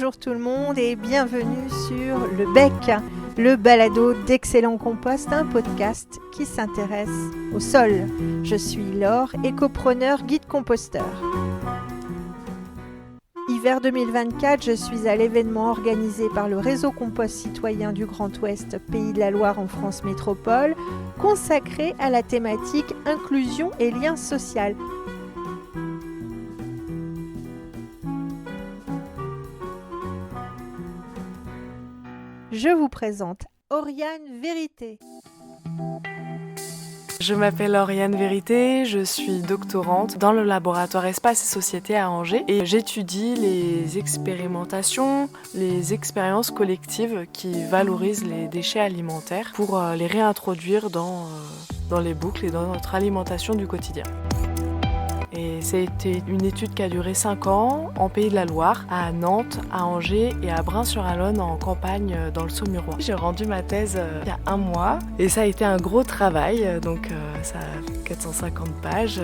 Bonjour tout le monde et bienvenue sur Le Bec, le balado d'Excellent Compost, un podcast qui s'intéresse au sol. Je suis Laure, écopreneur, guide composteur. Hiver 2024, je suis à l'événement organisé par le réseau Compost Citoyen du Grand Ouest, Pays de la Loire en France Métropole, consacré à la thématique inclusion et lien social. Je vous présente Oriane Vérité. Je m'appelle Oriane Vérité, je suis doctorante dans le laboratoire Espace et Société à Angers et j'étudie les expérimentations, les expériences collectives qui valorisent les déchets alimentaires pour les réintroduire dans les boucles et dans notre alimentation du quotidien. Et c'était une étude qui a duré 5 ans en Pays de la Loire, à Nantes, à Angers et à Brain-sur-Alonne en campagne dans le Saumurois. J'ai rendu ma thèse il y a 1 mois et ça a été un gros travail, donc ça a 450 pages.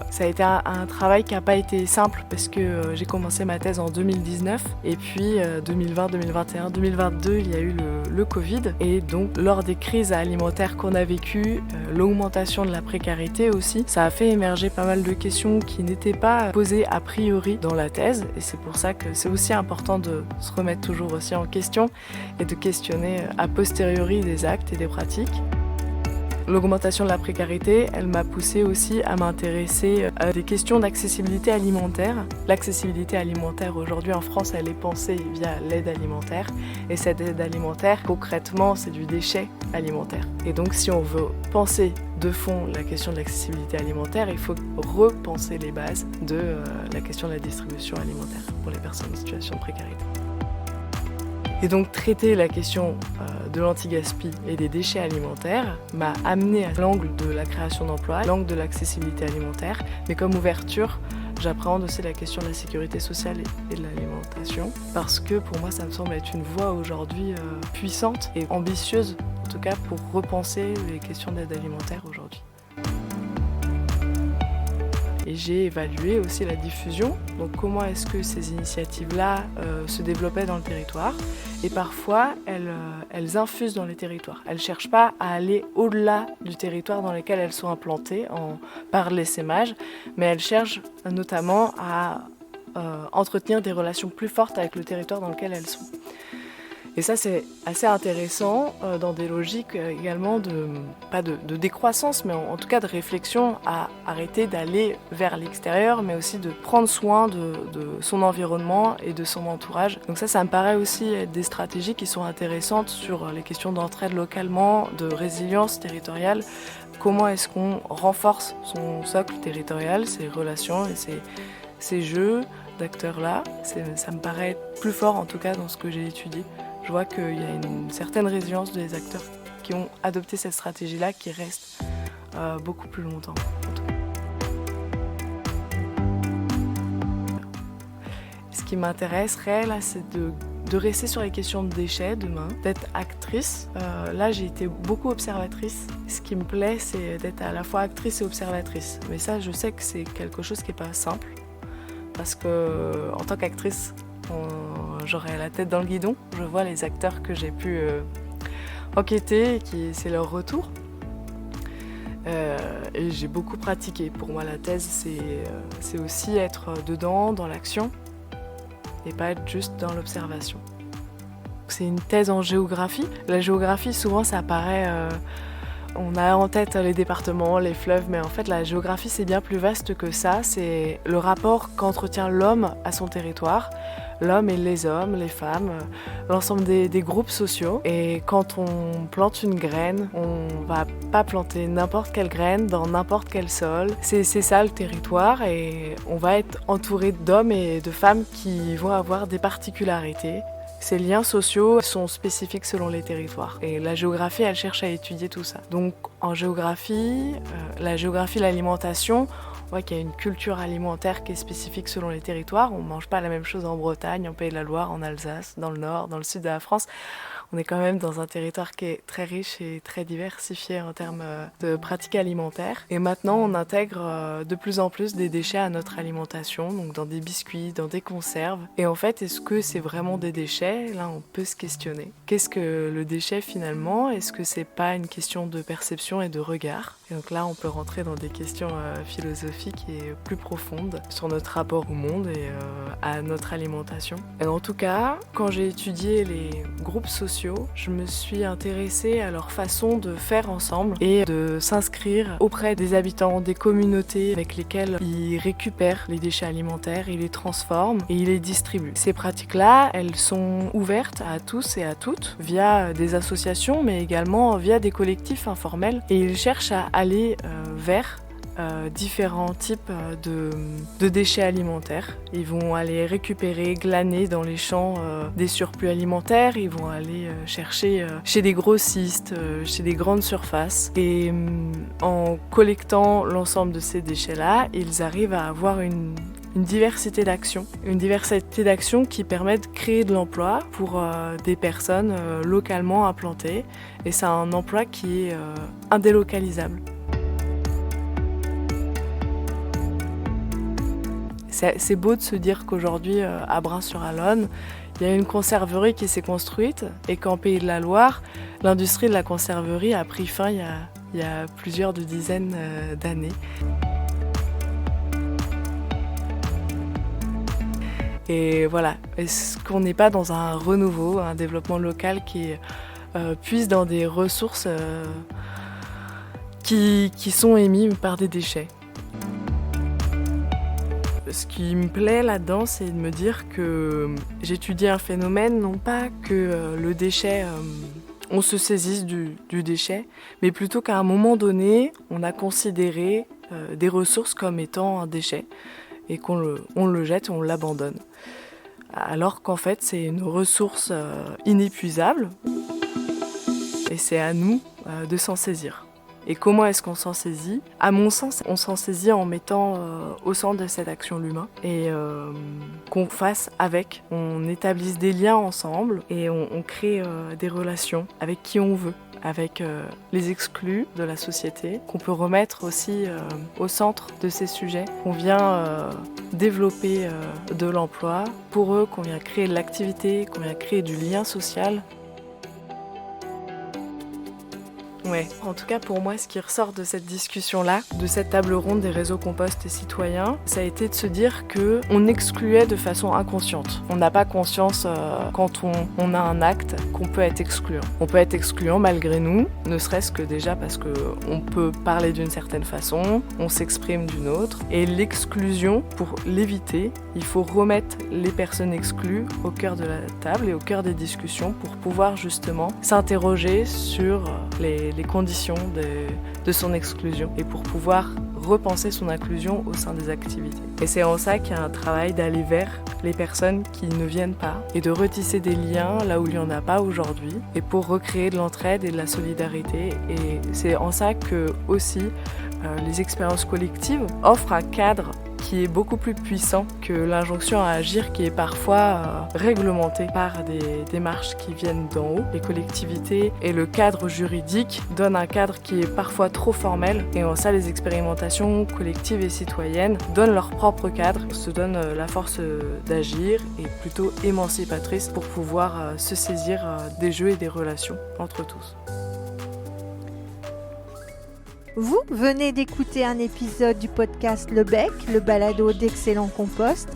Ça a été un travail qui n'a pas été simple parce que j'ai commencé ma thèse en 2019 et puis 2020, 2021, 2022 il y a eu le Covid et donc lors des crises alimentaires qu'on a vécues, l'augmentation de la précarité aussi, ça a fait émerger pas mal de questions qui n'étaient pas posées a priori dans la thèse et c'est pour ça que c'est aussi important de se remettre toujours aussi en question et de questionner a posteriori des actes et des pratiques. L'augmentation de la précarité, elle m'a poussée aussi à m'intéresser à des questions d'accessibilité alimentaire. L'accessibilité alimentaire aujourd'hui en France, elle est pensée via l'aide alimentaire. Et cette aide alimentaire, concrètement, c'est du déchet alimentaire. Et donc si on veut penser de fond la question de l'accessibilité alimentaire, il faut repenser les bases de la question de la distribution alimentaire pour les personnes en situation de précarité. Et donc traiter la question de l'anti-gaspi et des déchets alimentaires m'a amené à l'angle de la création d'emplois, l'angle de l'accessibilité alimentaire, mais comme ouverture, j'appréhende aussi la question de la sécurité sociale et de l'alimentation, parce que pour moi ça me semble être une voie aujourd'hui puissante et ambitieuse, en tout cas pour repenser les questions d'aide alimentaire aujourd'hui. Et j'ai évalué aussi la diffusion, donc comment est-ce que ces initiatives-là se développaient dans le territoire. Et parfois, elles infusent dans les territoires. Elles ne cherchent pas à aller au-delà du territoire dans lequel elles sont implantées par l'essaimage, mais elles cherchent notamment à entretenir des relations plus fortes avec le territoire dans lequel elles sont. Et ça, c'est assez intéressant dans des logiques également pas de décroissance, mais en tout cas de réflexion à arrêter d'aller vers l'extérieur, mais aussi de prendre soin de son environnement et de son entourage. Donc ça me paraît aussi être des stratégies qui sont intéressantes sur les questions d'entraide localement, de résilience territoriale. Comment est-ce qu'on renforce son socle territorial, ses relations et ces jeux d'acteurs-là. Ça me paraît être plus fort en tout cas dans ce que j'ai étudié. Je vois qu'il y a une certaine résilience des acteurs qui ont adopté cette stratégie-là qui reste beaucoup plus longtemps. Ce qui m'intéresserait là, c'est de rester sur les questions de déchets demain, d'être actrice. Là, j'ai été beaucoup observatrice. Ce qui me plaît, c'est d'être à la fois actrice et observatrice. Mais ça, je sais que c'est quelque chose qui n'est pas simple parce que en tant qu'actrice, j'aurais la tête dans le guidon, je vois les acteurs que j'ai pu enquêter et c'est leur retour. Et j'ai beaucoup pratiqué. Pour moi, la thèse, c'est aussi être dedans, dans l'action, et pas être juste dans l'observation. C'est une thèse en géographie. La géographie, souvent, ça paraît... on a en tête les départements, les fleuves, mais en fait, la géographie, c'est bien plus vaste que ça. C'est le rapport qu'entretient l'homme à son territoire. L'homme et les hommes, les femmes, l'ensemble des groupes sociaux. Et quand on plante une graine, on va pas planter n'importe quelle graine dans n'importe quel sol. C'est ça le territoire et on va être entouré d'hommes et de femmes qui vont avoir des particularités. Ces liens sociaux sont spécifiques selon les territoires. Et la géographie, elle cherche à étudier tout ça. Donc en géographie, la géographie de l'alimentation, on voit qu'il y a une culture alimentaire qui est spécifique selon les territoires. On ne mange pas la même chose en Bretagne, en Pays de la Loire, en Alsace, dans le Nord, dans le Sud de la France. On est quand même dans un territoire qui est très riche et très diversifié en termes de pratiques alimentaires. Et maintenant, on intègre de plus en plus des déchets à notre alimentation, donc dans des biscuits, dans des conserves. Et en fait, est-ce que c'est vraiment des déchets ? Là, on peut se questionner. Qu'est-ce que le déchet finalement ? Est-ce que c'est pas une question de perception et de regard ? Et donc là, on peut rentrer dans des questions philosophiques et plus profondes sur notre rapport au monde et à notre alimentation. Et en tout cas, quand j'ai étudié les groupes sociaux, je me suis intéressée à leur façon de faire ensemble et de s'inscrire auprès des habitants, des communautés avec lesquelles ils récupèrent les déchets alimentaires, ils les transforment et ils les distribuent. Ces pratiques-là, elles sont ouvertes à tous et à toutes via des associations, mais également via des collectifs informels. Et ils cherchent à aller vers différents types de déchets alimentaires. Ils vont aller récupérer, glaner dans les champs des surplus alimentaires, ils vont aller chercher chez des grossistes, chez des grandes surfaces. Et en collectant l'ensemble de ces déchets-là, ils arrivent à avoir une diversité d'actions. Une diversité d'actions qui permet de créer de l'emploi pour des personnes localement implantées. Et c'est un emploi qui est indélocalisable. C'est beau de se dire qu'aujourd'hui, à Brain-sur-Alonne, il y a une conserverie qui s'est construite et qu'en Pays de la Loire, l'industrie de la conserverie a pris fin il y a plusieurs dizaines d'années. Et voilà, est-ce qu'on n'est pas dans un renouveau, un développement local qui puise dans des ressources qui sont émises par des déchets ? Ce qui me plaît là-dedans, c'est de me dire que j'étudie un phénomène, non pas que le déchet, on se saisisse du déchet, mais plutôt qu'à un moment donné, on a considéré des ressources comme étant un déchet et qu'on le jette, on l'abandonne. Alors qu'en fait, c'est une ressource inépuisable et c'est à nous de s'en saisir. Et comment est-ce qu'on s'en saisit ? À mon sens, on s'en saisit en mettant au centre de cette action l'humain et qu'on fasse avec, on établisse des liens ensemble et on crée des relations avec qui on veut, avec les exclus de la société, qu'on peut remettre aussi au centre de ces sujets. On vient développer de l'emploi pour eux, qu'on vient créer de l'activité, qu'on vient créer du lien social. Ouais. En tout cas, pour moi, ce qui ressort de cette discussion-là, de cette table ronde des réseaux compost et citoyens, ça a été de se dire qu'on excluait de façon inconsciente. On n'a pas conscience, quand on a un acte, qu'on peut être excluant. On peut être excluant malgré nous, ne serait-ce que déjà parce qu'on peut parler d'une certaine façon, on s'exprime d'une autre. Et l'exclusion, pour l'éviter, il faut remettre les personnes exclues au cœur de la table et au cœur des discussions pour pouvoir justement s'interroger sur les conditions de son exclusion et pour pouvoir repenser son inclusion au sein des activités. Et c'est en ça qu'il y a un travail d'aller vers les personnes qui ne viennent pas et de retisser des liens là où il n'y en a pas aujourd'hui et pour recréer de l'entraide et de la solidarité. Et c'est en ça que aussi les expériences collectives offrent un cadre qui est beaucoup plus puissant que l'injonction à agir qui est parfois réglementée par des démarches qui viennent d'en haut. Les collectivités et le cadre juridique donnent un cadre qui est parfois trop formel et en ça les expérimentations collectives et citoyennes donnent leur propre cadre, se donnent la force d'agir et plutôt émancipatrice pour pouvoir se saisir des jeux et des relations entre tous. Vous venez d'écouter un épisode du podcast Le Bec, le balado d'Excellent Compost,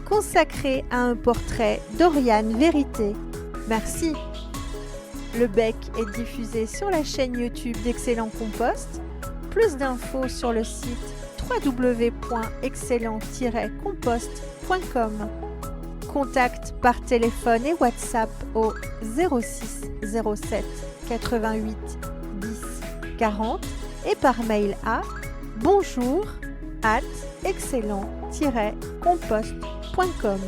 consacré à un portrait d'Oriane Vérité. Merci. Le Bec est diffusé sur la chaîne YouTube d'Excellent Compost. Plus d'infos sur le site www.excellent-compost.com. Contact par téléphone et WhatsApp au 06 07 88 10 40 et par mail à bonjour@excellent-compost.com.